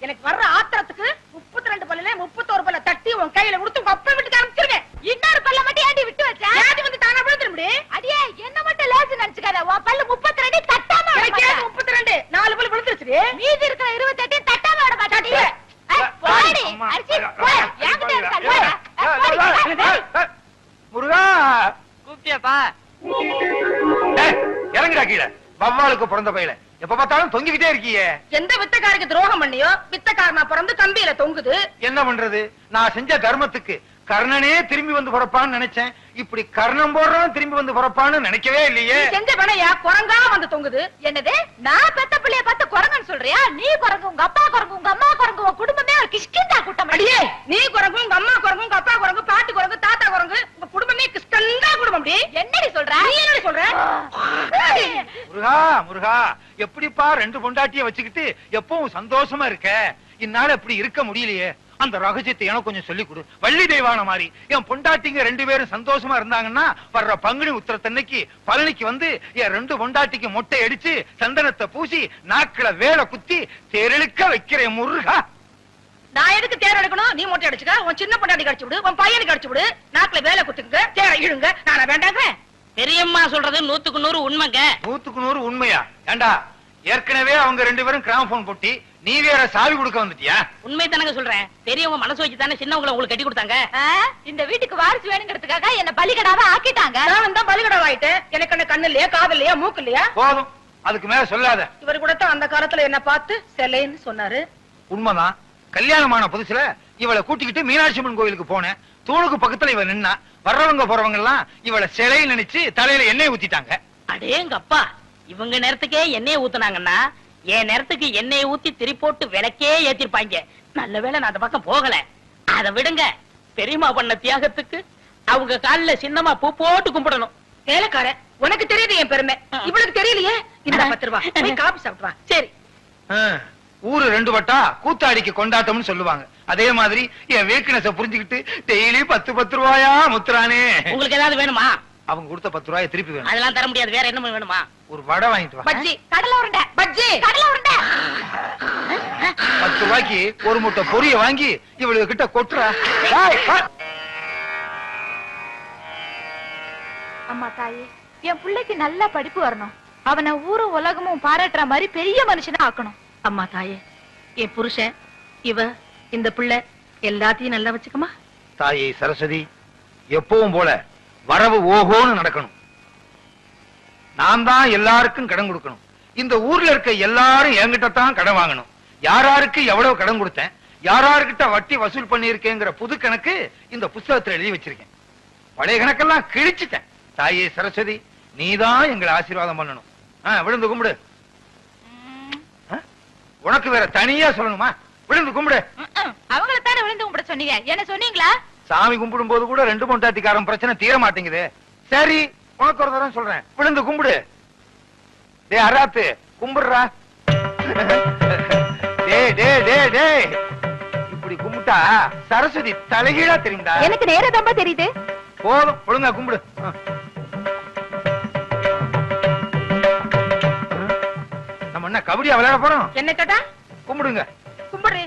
எனக்கு வர்ற ஆத்திரத்துக்கு 32 பல்லுல 31 பல்ல தட்டி உன் கையில கொடுத்து உங்க அப்பா வீட்டுக்கு அனுப்பிச்சிருவேன். இன்னொரு பல்ல மட்டும் ஏண்டி விட்டு வச்சா? ஏண்டி வந்து தானா விழுந்துற முடியும்? அடியே என்ன மட்டும் லேசு நினைச்சுக்காத. உன் பல்லு 32 தட்டாம விட மாட்டேன். 32 4 பல்லு விழுந்துருச்சு. மீதி இருக்கிற 28 தட்டாம விட மாட்டேன். போடி அரிசி போய் ஏங்கிட்ட இருக்க. முருகா கூப்பிட்டியாப்பா? இறங்குடா கீழே. வவ்வாலுக்கு பிறந்த பையில எப்ப பார்த்தாலும் தொங்கிக்கிட்டே இருக்கியே. எந்த வித்தக்காரருக்கு துரோகம் பண்ணியோ வித்தக்காரனா பிறந்து கம்பியில தொங்குது. என்ன பண்றது? நான் செஞ்ச தர்மத்துக்கு கர்ணனே திரும்பி வந்து பிறப்பான்னு நினைச்சேன். இப்படி கர்ணம் போடுறவன் திரும்பி வந்து பிறப்பான்னு நினைக்கவே இல்லையே. செஞ்ச பணையா குரங்கா வந்து தொங்குது. என்னது நான் பெத்த பிள்ளைய பார்த்து குரங்குன்னு சொல்றியா? நீ குரங்கு, உங்க அப்பா குரங்கு, உங்க அம்மா குரங்கு, உங்க குடும்பமே ஒரு கிஷ்கிந்தா கூட்டம். அடியே நீ குரங்கு, உங்க அம்மா குரங்கு, உங்க அப்பா குரங்கு, பாட்டி குரங்கு, தாத்தா குரங்கு, உங்க குடும்பமே கிஷ்கந்தா குடும்பம். அப்படி என்னடி சொல்ற? நீ என்னடி சொல்ற? முருகா முருகா, எப்படிப்பா 2 பொண்டாட்டிய வச்சுக்கிட்டு எப்பவும் சந்தோஷமா இருக்க? இந்நாள் இப்படி இருக்க முடியலையே. அந்த ரகசியத்தை எனக்கு கொஞ்சம் சொல்லிக் கொடு. வள்ளி தெய்வான மாதிரி என் பொண்டாட்டிங்க 2 பேரும் சந்தோஷமா இருந்தாங்கன்னா வர்ற பங்குனி உத்திரத்தன்னைக்கு பழனிக்கு வந்து என் 2 பொண்டாட்டிக்கு மொட்டை அடிச்சு சந்தனத்தை பூசி நாக்குல வேலை குத்தி தேரெழுக்க வைக்கிறேன் முருகா. நான் எதுக்கு தேர் எடுக்கணும்? நீ மொட்டை அடிச்சுக்க. உன் சின்ன பொண்டாட்டி கடிச்சு விடு, உன் பையனுக்கு கடிச்சு விடு. நாக்குல வேலை குத்துங்க, தேர இழுங்க. நானா வேண்டாங்க? பெரியம்மா சொல்றது 100க்கு 100 உண்மைங்க. 100க்கு 100 உண்மையா? ஏண்டா ஏற்கனவே அவங்க 2 பேரும் கிராமபோன் போட்டி, நீ வேற சாவி கொடுக்க வந்துட்டியா? உண்மை தானங்க சொல்றேன். பெரியவங்க மனசு வச்சு தானே சின்னவங்களை உங்களுக்கு கட்டி கொடுத்தாங்க. இந்த வீட்டுக்கு வாரிசு வேணுங்கிறதுக்காக என்ன பலிகடாவா ஆக்கிட்டாங்க. நான் தான் பலிகடாவா ஆயிட்டேன். எனக்கு என்ன கண்ணு இல்லையா, காது இல்லையா, மூக்கு இல்லையா? போதும், அதுக்கு மேல சொல்லாத. இவர் கூட தான் அந்த காலத்துல என்ன பார்த்து செல்லைன்னு சொன்னாரு. உண்மைதான். கல்யாணமான புதுசுல இவளை கூட்டிக்கிட்டு மீனாட்சி அம்மன் கோயிலுக்கு போனேன். தூணுக்கு பக்கத்துல இவ நின்னா வர்றவங்க போறவங்க எல்லாம் இவளை சிலை நினைச்சு தலையில எண்ணெய் ஊத்திட்டாங்க. அடேங்க அப்பா, இவங்க நேரத்துக்கே எண்ணெய் ஊத்துனாங்கன்னா என் நேரத்துக்கு எண்ணெய் ஊத்தி திரி போட்டு விளக்கே ஏத்திருப்பாங்க. நல்ல வேளை நான் அந்த பக்கம் போகல. அதை விடுங்க, பெரியம்மா பண்ண தியாகத்துக்கு அவங்க காலில் சின்னமா பூ போட்டு கும்பிடணும். வேலைக்கார, உனக்கு தெரியுது என் பெருமை, இவளுக்கு தெரியலையே. இந்த 10 ரூபாய் போய் காபி சாப்பிட்டு வா. சரி. ஊரு 2 வட்டா கூத்தாடிக்கு கொண்டாட்டம்னு சொல்லுவாங்க. அதே மாதிரி என் வீக்னஸ புரிஞ்சுக்கிட்டு டெய்லி 10 ரூபாயா முத்துறானே. உங்களுக்கு ஏதாவது வேணுமா? அவங்க கொடுத்த 10 ரூபாயை திருப்பி வேணும். அதெல்லாம் தர முடியாது. வேற என்ன வேணுமா? ஒரு வடை வாங்கிட்டு வா. பஜ்ஜி, கடலை உருண்டை. பஜ்ஜி, கடலை உருண்டை. 10 ரூபாய்க்கு ஒரு மூட்டை பொரிய வாங்கி இவளுக்கு கிட்ட கொட்டுறா. அம்மா தாயே, என் பிள்ளைக்கு நல்ல படிப்பு வரணும். அவனை ஊரும் உலகமும் பாராட்டுற மாதிரி பெரிய மனுஷனா ஆக்கணும். அம்மா தாயே, என் புருஷன், இவ, இந்த பிள்ளை எல்லாத்தையும் நல்லா வச்சுக்கமா. தாயே சரஸ்வதி, எப்பவும் போல வரவு ஓஹோன்னு நடக்கணும். நான் தான் எல்லாருக்கும் கடன் கொடுக்கணும். இந்த ஊர்ல இருக்க எல்லாரும் என்கிட்ட தான் கடன் வாங்கணும். யாராருக்கு எவ்வளவு கடன் கொடுத்தேன், யாராருக்கிட்ட வட்டி வசூல் பண்ணிருக்கேங்கிற புது கணக்கு இந்த புத்தகத்துல எழுதி வச்சிருக்கேன். பழைய கணக்கெல்லாம் கிழிச்சிட்டேன். தாயே சரஸ்வதி, நீதான் எங்களை ஆசீர்வாதம் பண்ணணும். விழுந்து கும்பிடு. உனக்கு வேற தனியா சொல்லணுமா? விழுந்து கும்பிடு. அவங்கள தானே விழுந்து கும்பிட சொன்னீங்க, என்ன சொன்னீங்களா? சாமி கும்பிடும் போது கூட 2 பொண்டாட்டிக்காரன் பிரச்சனை தீர மாட்டேங்குது. சரி, உனக்கு ஒரு தரம் சொல்றேன், விழுந்து கும்பிடு. டே அராத்து, கும்பிடுறா. இப்படி கும்பிட்டா சரஸ்வதி தலைகீழா தெரியுதா? எனக்கு நேரா தெரியுது. போதும், ஒழுங்கா கும்பிடு. நம்ம என்ன கபடியா விளையாட போறோம்? என்ன கேட்டா? கும்பிடுங்க. கும்பிடு.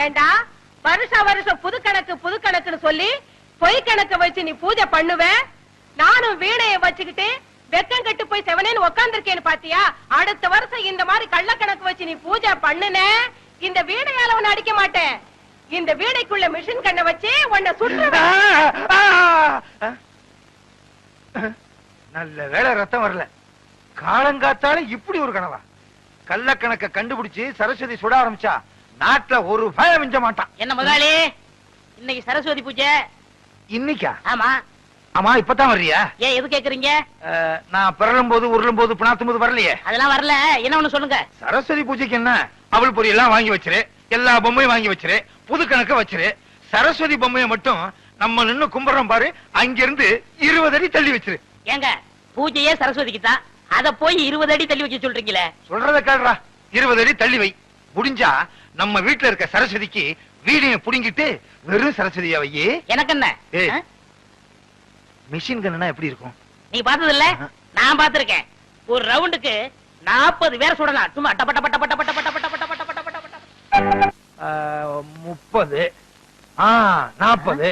ஏண்டா வருஷம் புது கணக்குன்னு சொல்லி பொய் கணக்கு வச்சு நீ பூஜை பண்ணுவ? நானும் வீணைய வச்சுக்கிட்டு வெக்கம் கட்டு போய் செவனேன்னு உட்கார்ந்துருக்கேன்னு பாத்தியா? அடுத்த வருஷம் இந்த மாதிரி கள்ள கணக்கு வச்சு நீ பூஜை பண்ணுன, இந்த வீணையால உன்னை அடிக்க மாட்டேன். இந்த வீணைக்குள்ள மிஷின் கண்ணை வச்சு உன்னை சுற்றுவேன். நல்ல வேளை ரத்தம் வரல. காலங்காத்தால இப்படி ஒரு கனவா? கள்ளக்கணக்க கண்டுபிடிச்சு சரஸ்வதி சுட ஆரம்பிச்சா நாட்டுல ஒரு பயம் மிஞ்ச மாட்டான். என்ன முதலாளி, இன்னைக்கு சரஸ்வதி பூஜை? இன்னைக்கா? ஆமா. ஆமா, இப்பதான் வர்றியா? ஏன் எது கேக்குறீங்க? நான் பிறலும் போது உருளும் போது பிணாத்தும் போது வரலையே. அதெல்லாம் வரல. என்ன ஒண்ணு சொல்லுங்க. சரஸ்வதி பூஜைக்கு என்ன, அவள் பொரி எல்லாம் வாங்கி வச்சிரு, எல்லா பொம்மையும் வாங்கி வச்சிரு, புது கணக்க வச்சிரு. சரஸ்வதி பொம்மையை மட்டும் நம்ம நின்னு கும்பிடுறோம் பாரு, அங்கிருந்து 20 அடி தள்ளி வச்சிரு. ஏங்க, பூஜையே சரஸ்வதிக்கு தான், அத போய் 20 அடி தள்ளி வைக்க சொல்றீங்களே? சொல்றத கேடுறா. 20 அடி தள்ளி வை. முடிஞ்சா நம்ம வீட்டுல இருக்க சரஸ்வதிக்கு வீடையும் புடுங்கிட்டு வெறும் சரஸ்வதியா வையே. எனக்கு என்ன? ஏய், மிஷின் கன்னா எப்படி இருக்கும்? நீ பார்த்தது இல்ல? நான் பார்த்திருக்கேன். ஒரு ரவுண்டுக்கு 40 பேர் சுடலாம். சும்மா டப்ப டப்ப டப்ப டப்ப டப்ப டப்ப டப்ப டப்ப டப்ப டப்ப டப்ப. 30 40.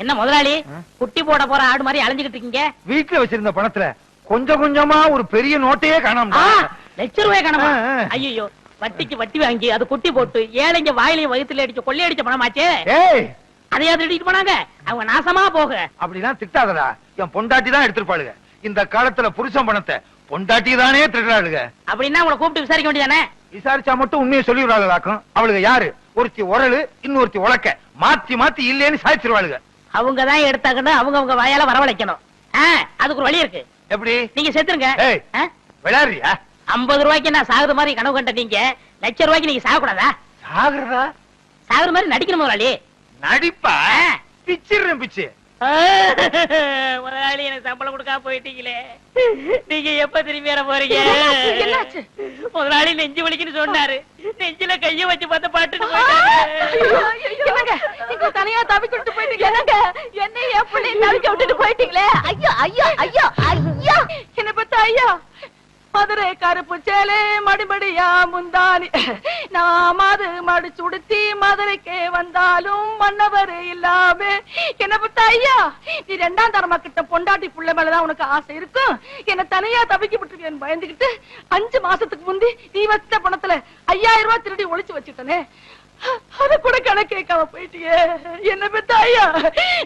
என்ன முதலாளி குட்டி போட போற ஆடு மாதிரி அலைஞ்சுகிட்டு இருக்கீங்க? வீட்டுல வச்சிருந்த பணத்துல கொஞ்சம் கொஞ்சமா ஒரு பெரிய நோட்டையே காணாம. ₹1,00,000 காணாம? ஐயோ, வட்டிக்கு வட்டி வாங்கி அது குட்டி போட்டு ஏழைங்க வாயிலையும் வயித்துல அடிச்சு கொள்ளையடிச்ச பணமாச்சே. ஏய், அதையாவது எடுத்துட்டு போனாங்க. அவங்க நாசமா போக. அப்படிலாம் திட்டாதடா. என் பொண்டாட்டி தான் எடுத்துருப்பாளுங்க. இந்த காலத்துல புருஷன் பணத்தை பொண்டாட்டி தானே திருடுறாளுங்க. அப்படின்னா உங்களை கூப்பிட்டு விசாரிக்க வேண்டியதானே? விசாரிச்சா மட்டும் உண்மையை சொல்லிடுறாங்களாக்கும். அவளுக்கு யாரு? ஒருத்தி உரலு, இன்னொருத்தி உலக்க. மாத்தி மாத்தி இல்லேன்னு சாய்ச்சிருவாளுங்க. அவங்கதான் எடுத்தாங்கன்னு அவங்க வாயால வரவழைக்கணும். அதுக்கு ஒரு வழி இருக்கு. எப்படி? நீங்க செத்துருங்க. விளையாடுறியா? 50 ரூபாய்க்கு நான் சாகுற மாதிரி கனவு கண்ட நீங்க ₹1,00,000 நீங்க சாகக்கூடாதா? சாகுறதா? சாகுற மாதிரி நடிக்கணும் முதலாளி. நடிப்பா? பிச்சிடுறேன் பிச்சு. முதலாளி எனக்கு சம்பளம் கொடுக்காம போயிட்டீங்களே, நீங்க எப்ப திரும்பி வர போறீங்க? என்னாச்சு? முதலாளி நெஞ்சு வலிக்குன்னு சொன்னாரு. நெஞ்சில கைய வச்சு பார்த்த பாட்டுன்னு என்னங்க நீங்க தனியா தவிக்கிட்டு போயிட்டீங்க? என்னங்க என்ன என் பிள்ளை தவிக்க விட்டுட்டு போயிட்டீங்களே? ஐயோ ஐயோ ஐயோ ஐயோ, என்ன பத்த ஐயா. மதுரை கருப்பு சேலே மடிமடியா முந்தானி நான் மாது மடிச்சு உடுத்தி மதுரைக்கே வந்தாலும் மன்னவர் இல்லாம என்ன பத்த ஐயா. நீ 2ஆம் தரமா கிட்ட பொண்டாட்டி புள்ள மேலதான் உனக்கு ஆசை இருக்கும். என்ன தனியா தவிக்க விட்டுருக்கேன்னு பயந்துகிட்டு 5 மாசத்துக்கு முந்தி நீ வச்ச பணத்துல 5000 ரூபாய் திருடி ஒளிச்சு வச்சுட்டனே, அத கூட கணக்கு கேட்காம போயிட்டியே. என்ன பெத்த ஐயா,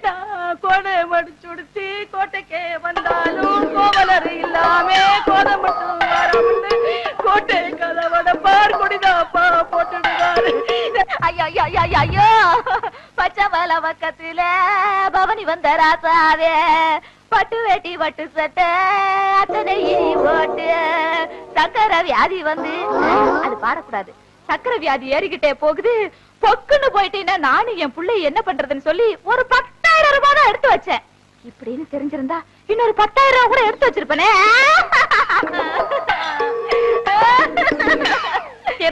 நான் கோடை மடிச்சு உடுத்தி கோட்டைக்கே வந்தாலும் கோவலர் இல்லாம கோதை மட்டும் வராம கோட்டை கதவட பார் குடிதாப்பா போட்டுடுவாரு. ஐயோ ஐயோ ஐயோ ஐயோ, பச்சை மலை பக்கத்துல பவனி வந்த ராசாவே பட்டு வேட்டி பட்டு சட்டை அத்தனை போட்டு சக்கரை வியாதி வந்து அது பாடக்கூடாது. சக்கரை வியாதி ஏறிக்கிட்டே போகுது. பொக்குன்னு போயிட்டீங்கன்னா நானும் என் பிள்ளை என்ன பண்றதுன்னு சொல்லி ஒரு 10,000 ரூபாய் தான் எடுத்து வச்சேன். இப்படின்னு தெரிஞ்சிருந்தா இன்னொரு 10,000 ரூபாய் கூட எடுத்து வச்சிருப்பனே.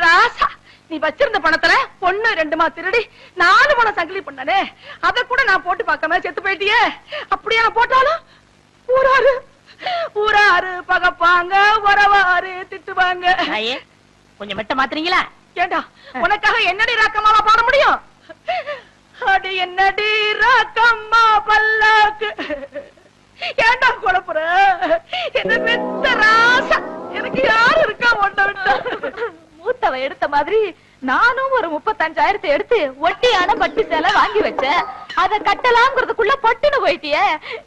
ராசா, நீ வச்சிருந்த பணத்துல 1 2 திருடி 4 பணம் சங்கிலி பண்ணனே, அத கூட நான் போட்டு பார்க்காம செத்து போயிட்டியே. அப்படியே நான் போட்டாலும் ஊராரு பகப்பாங்க, உறவாரு திட்டுவாங்க. கொஞ்சம் மெட்ட மாத்துறீங்களா? ஏண்டா உனக்காக என்னடி ராக்கம்மாவா பாட முடியும்? அடி என்னடி ராக்கம்மா பல்லாக்கு. ஏண்டா குழப்புற? என்ன பெத்த ராசா, எனக்கு யாரு இருக்கா ஒண்ண விட்டா? மூத்தவ எடுத்த மாதிரி நானும் ஒரு 35,000 எடுத்து ஒட்டியான பட்டு சேலை வாங்கி வச்சேன். அத கட்டலாம்ங்கிறதுக்குள்ள பட்டுன்னு போயிட்டியே.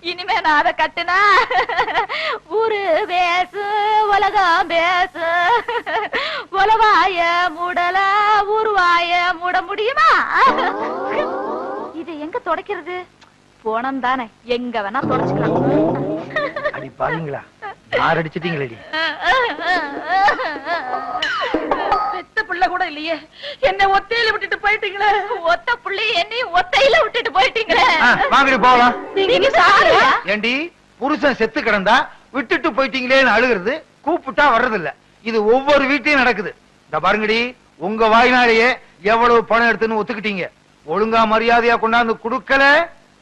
இனிமே நான் அத கட்டுனா ஊரு பேசு உலகம் பேசு. உலவாய மூடல ஊருவாய மூட முடியுமா? இது எங்க தொடக்கிறது? போனம் தானே, எங்க வேணா தொடச்சுக்கலாம். அடி பாருங்களா, யார் அடிச்சிட்டீங்களடி? பெத்த பிள்ளை கூட இல்லையே, என்ன ஒத்தையில விட்டுட்டு போயிட்டீங்களே. ஒத்த பிள்ளை என்னையும் ஒத்தையில விட்டுட்டு போயிட்டீங்களே. வாங்கடி போகலாம். நீங்க சாரியா? ஏண்டி புருஷன் செத்து கிடந்தா விட்டுட்டு போயிட்டீங்களேன்னு அழுகிறது, கூப்பிட்டா வர்றது இல்ல. இது ஒவ்வொரு வீட்லயும் நடக்குது. இந்த பாருங்கடி, உங்க வாய்னாலேயே எவ்வளவு பணம் எடுத்துன்னு ஒத்துக்கிட்டீங்க. ஒழுங்கா மரியாதையா கொண்டாந்து குடுக்கல,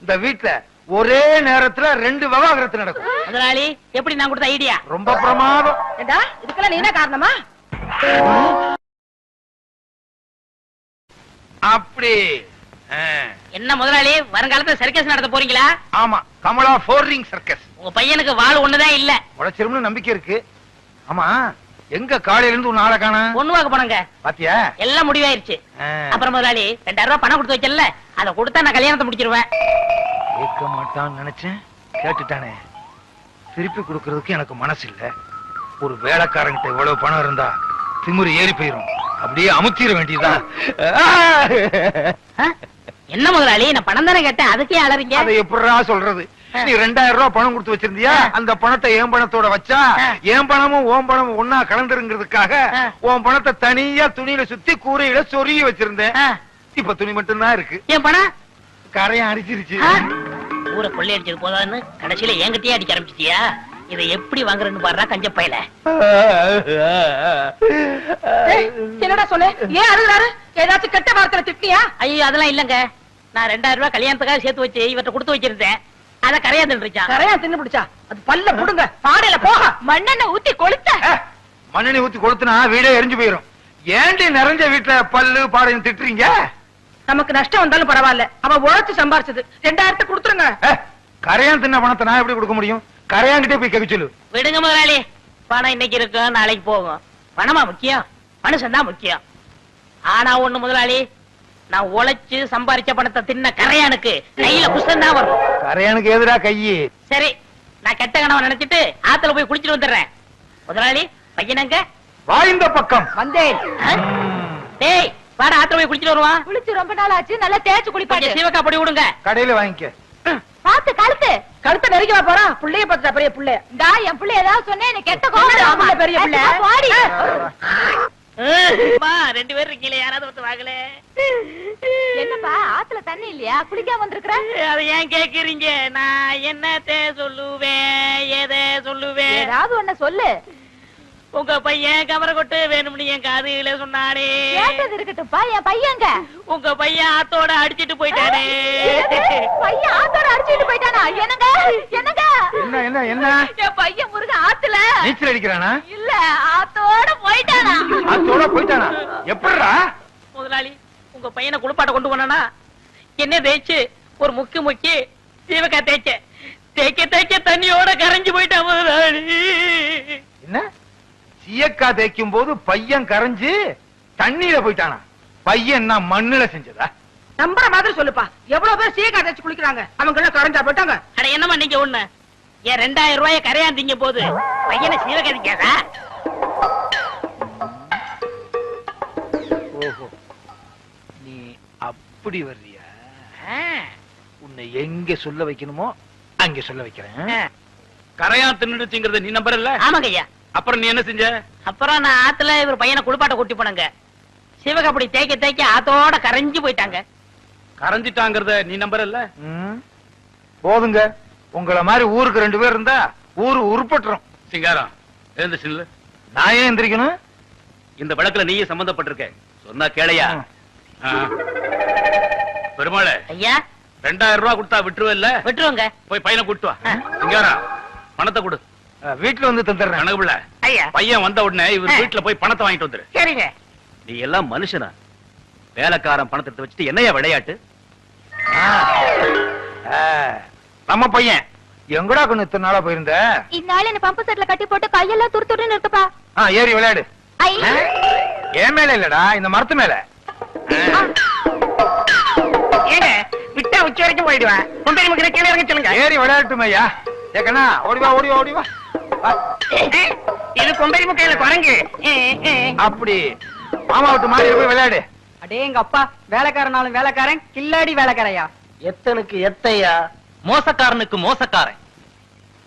இந்த வீட்டுல ஒரே நேரத்துல 2 விவாகரத்து நடக்கும். முதலாளி, எப்படி நான் கொடுத்த ஐடியா? ரொம்ப பிரமாதம். ஏண்டா இதுக்கெல்லாம் நீ என்ன காரணமா? அப்படி என்ன முதலாளி, வருங்காலத்துல சர்க்கஸ் நடத்த போறீங்களா? ஆமா, கமலா 4 ரிங் சர்க்கஸ். உங்க பையனுக்கு வாள் ஒண்ணுதான் இல்ல. உழைச்சிரும்னு நம்பிக்கை இருக்கு. ஆமா, எங்க காலையில இருந்து ஒரு நாளை காண? பொண்ணு வாக்க போனங்க. பாத்தியா, எல்லாம் முடிவாயிருச்சு. அப்புறம் முதலாளி 2000 ரூபாய் பணம் கொடுத்து வச்சல, அதை கொடுத்தா நான் கல்யாணத்தை முடிச்சிருவேன். கேட்க மாட்டான்னு நினைச்சேன், கேட்டுட்டானே. திருப்பி கொடுக்கறதுக்கு எனக்கு மனசு இல்ல. ஒரு வேலைக்காரங்கிட்ட இவ்வளவு பணம் இருந்தா திமிரு ஏறி போயிரும். அப்படியே அமுத்திர வேண்டியதுதான். என்ன முதலாளி, நான் பணம் தானே கேட்டேன், அதுக்கே அலறீங்க? அதை எப்படிடா சொல்றது? நீ 2000 ரூபாய் பணம் கொடுத்து வச்சிருந்தியா, அந்த பணத்தை என் பணத்தோட வச்சா என் பணமும் ஓம் பணமும் ஒன்னா கலந்துருங்கிறதுக்காக உன் பணத்தை தனியா துணியில சுத்தி கூரையில சொருகி வச்சிருந்தேன். இப்ப துணி மட்டும் தான் இருக்கு. என் பணம் கரையை அடிச்சிருச்சு. ஊரை கொள்ளை அடிச்சது போதான்னு கடைசியில என்கிட்டயே அடிக்க ஆரம்பிச்சிட்டியா? இதை எப்படி வாங்குறேன்னு பாடுறா கஞ்ச பையல. என்னடா சொன்ன? ஏன் அழுகுறாரு? ஏதாச்சும் கெட்ட வார்த்தையில திட்டியா? ஐயோ அதெல்லாம் இல்லங்க. நான் 2000 ரூபாய் கல்யாணத்துக்காக சேர்த்து வச்சு இவர்கிட்ட கொடுத்து வச்சிருந்தேன். அத கரையா தின்றுச்சா. கரையா தின்னு பிடிச்சா? அது பல்ல புடுங்க, பாடையில போக. மண்ணெண்ண ஊத்தி கொளுத்த. மண்ணெண்ணெய் ஊத்தி கொளுத்துனா வீடே எரிஞ்சு போயிரும். ஏண்டி நிறைஞ்ச வீட்டுல பல்லு பாடையும் திட்டுறீங்க? நமக்கு நஷ்டம் வந்தாலும் பரவாயில்ல, அவன் உழைச்சு சம்பாரிச்சது. 2000 கொடுத்துருங்க. கரையான் தின்ன பணத்தை நான் எப்படி கொடுக்க முடியும்? கரையான்கிட்டே போய் கேட்க சொல்லு. விடுங்க முதலாளி, பணம் இன்னைக்கு இருக்கும் நாளைக்கு போகும். பணமா முக்கியம், மனுஷன் தான் முக்கியம். ஆனா ஒண்ணு முதலாளி, நான் உழைச்சு சம்பாரிச்ச பணத்தை தின்ன கரையானுக்கு கையில குஷ்டம் தான் வரும். கரையானுக்கு எதிரா கையி. சரி, நான் கெட்ட கணவன் நினைச்சிட்டு ஆத்துல போய் குளிச்சிட்டு வந்துடுறேன். முதலாளி பையனங்க வாய்ந்த பக்கம் வந்தேன். டேய் வாடா, ஆத்துல போய் குளிச்சிட்டு வருவான். குளிச்சு ரொம்ப நாள் ஆச்சு, நல்லா தேய்ச்சு குளிப்பாட்டு. சீவக்கா பொடி விடுங்க. கடையில வாங்கிக்க. பாத்து கழுத்து. கழுத்தை நெருங்கி வா போறான். புள்ளைய பார்த்துட்டா பெரிய புள்ளை. டா என் புள்ள ஏதாவது சொன்னே நீ கெட்ட கோவம். என்னடா புள்ள பெரிய புள்ள? பாடி. ரெண்டு பேரும் இருக்கீங்களே, யாராவது ஒருத்தர் வாங்கல. என்னப்பா ஆத்துல தண்ணி இல்லையா? குளிக்காம வந்திருக்கிற? அதை ஏன் கேக்குறீங்க? நான் என்னத்தை சொல்லுவேன், எதை சொல்லுவேன்? ஏதாவது ஒண்ணு சொல்லு. உங்க பையன் கவர கொட்டு வேணும்னு என் காதுல சொன்னானே. கேட்டது இருக்கட்டும்ப்பா, என் பையங்க. உங்க பையன் ஆத்தோட அடிச்சிட்டு போயிட்டானே. பையன் ஆத்தோட அடிச்சிட்டு போயிட்டானா? என்னங்க என்னங்க? என்ன என்ன என்ன? என் பையன் முருக ஆத்துல நீச்சல் அடிக்கிறானா? இல்ல, ஆத்தோட போயிட்டானா. அதோட போயிட்டானா? எப்படிடா? முதலாளி, உங்க பையனை குளிப்பாட்ட கொண்டு போனா என்ன தேய்ச்சு ஒரு முக்கி சீவக்கா தேய்க்க தண்ணியோட கரைஞ்சு போயிட்டான் முதலாளி. என்ன? சீயக்கா தேய்க்கும் போது பையன் கரைஞ்சு தண்ணியில போயிட்டானா? பையன் என்ன மண்ணுல செஞ்சதா? நம்புற மாதிரி சொல்லுப்பா. எவ்வளவு பேர் சீக்கா தேய்ச்சு குளிக்கிறாங்க, அவங்க எல்லாம் கரைஞ்சா போயிட்டாங்க. அட என்னமா நீங்க ஒண்ணு, ஏன் 2000 ரூபாய கரையாந்தீங்க போது பையனை சீவக்கா திங்காதா? ஓஹோ, நீ அப்படி வர்றியா? உன்னை எங்க சொல்ல வைக்கணுமோ அங்க சொல்ல வைக்கிறேன். கரையான் தின்னுடுச்சுங்கறத நீ நம்பறல்ல? ஆமாங்க ஐயா. அப்புறம் நீ என்ன செஞ்ச? அப்புறம் நான் ஆத்துல இவர் பையனை குளிப்பாட்ட கூட்டி போனங்க. சிவகாப்படி தேய்க்க ஆத்தோட கரைஞ்சு போயிட்டாங்க. கரைஞ்சிட்டாங்கறத நீ நம்பறல்ல? போதுங்க, உங்கள மாதிரி ஊருக்கு 2 பேர் இருந்தா ஊரு உருப்பட்டுரும். சிங்காரம் எழுந்துச்சு. நான் ஏன் எந்திரிக்கணும்? இந்த வழக்குல நீயே சம்பந்தப்பட்டிருக்க, சொன்னா கேளையா? பெருமாளே ஐயா, 2000 ரூபாய் கொடுத்தா விட்டுருவல்ல? விட்டுருவோங்க. போய் பையனை கூட்டு வா. சிங்காரம் பணத்தை கொடு. வீட்டுல வந்து தந்துடுறேன். கணக்குல ஐயா பையன் வந்த உடனே இவர் வீட்டுல போய் பணத்தை வாங்கிட்டு வந்துரு. சரிங்க. நீ எல்லாம் மனுஷனா? வேலைக்காரன் பணத்தை எடுத்து வச்சுட்டு என்னையா விளையாட்டு? நம்ம பையன் எங்கடா கொண்டு இத்தனை நாளா போயிருந்த? இந்நாள் என்ன பம்பு செட்ல கட்டி போட்டு கையெல்லாம் துருத்துன்னு இருக்குப்பா. ஏறி விளையாடு. என் மேல இல்லடா, இந்த மரத்து மேல. ஏங்க விட்டா உச்சி வரைக்கும் போயிடுவேன். கொண்டு நமக்கு கீழே இறங்க சொல்லுங்க. ஏறி விளையாட்டுமே ஐயா. ஏக்கண்ணா ஓடிவா ஓடிவா ஓடிவா. இது கொம்பரி முக்கையில குரங்கு. அப்படி மாமா விட்டு மாறி போய் விளையாடு. அடே எங்க அப்பா, வேலைக்காரனாலும் வேலைக்காரன், கில்லாடி வேலைக்காரையா. எத்தனுக்கு எத்தையா, மோசக்காரனுக்கு மோசக்காரன்.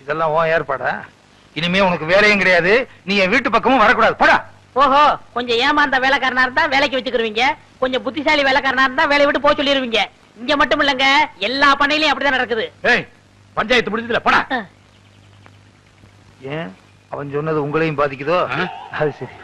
இதெல்லாம் உன் ஏற்பாடா? இனிமே உனக்கு வேலையும் கிடையாது, நீ என் வீட்டு பக்கமும் வரக்கூடாது. போடா. ஓஹோ, கொஞ்சம் ஏமாந்த வேலைக்காரனா இருந்தா வேலைக்கு வச்சுக்கிருவீங்க, கொஞ்சம் புத்திசாலி வேலைக்காரனா இருந்தா வேலையை விட்டு போக சொல்லிருவீங்க. இங்க மட்டும் இல்லங்க, எல்லா பண்ணையிலயும் அப்படிதான் நடக்குது. ஏய், பஞ்சாயத்து முடிஞ்சதுல போடா. ஏன் அவன் சொன்னது உங்களையும் பாதிக்குதோ? அது சரி.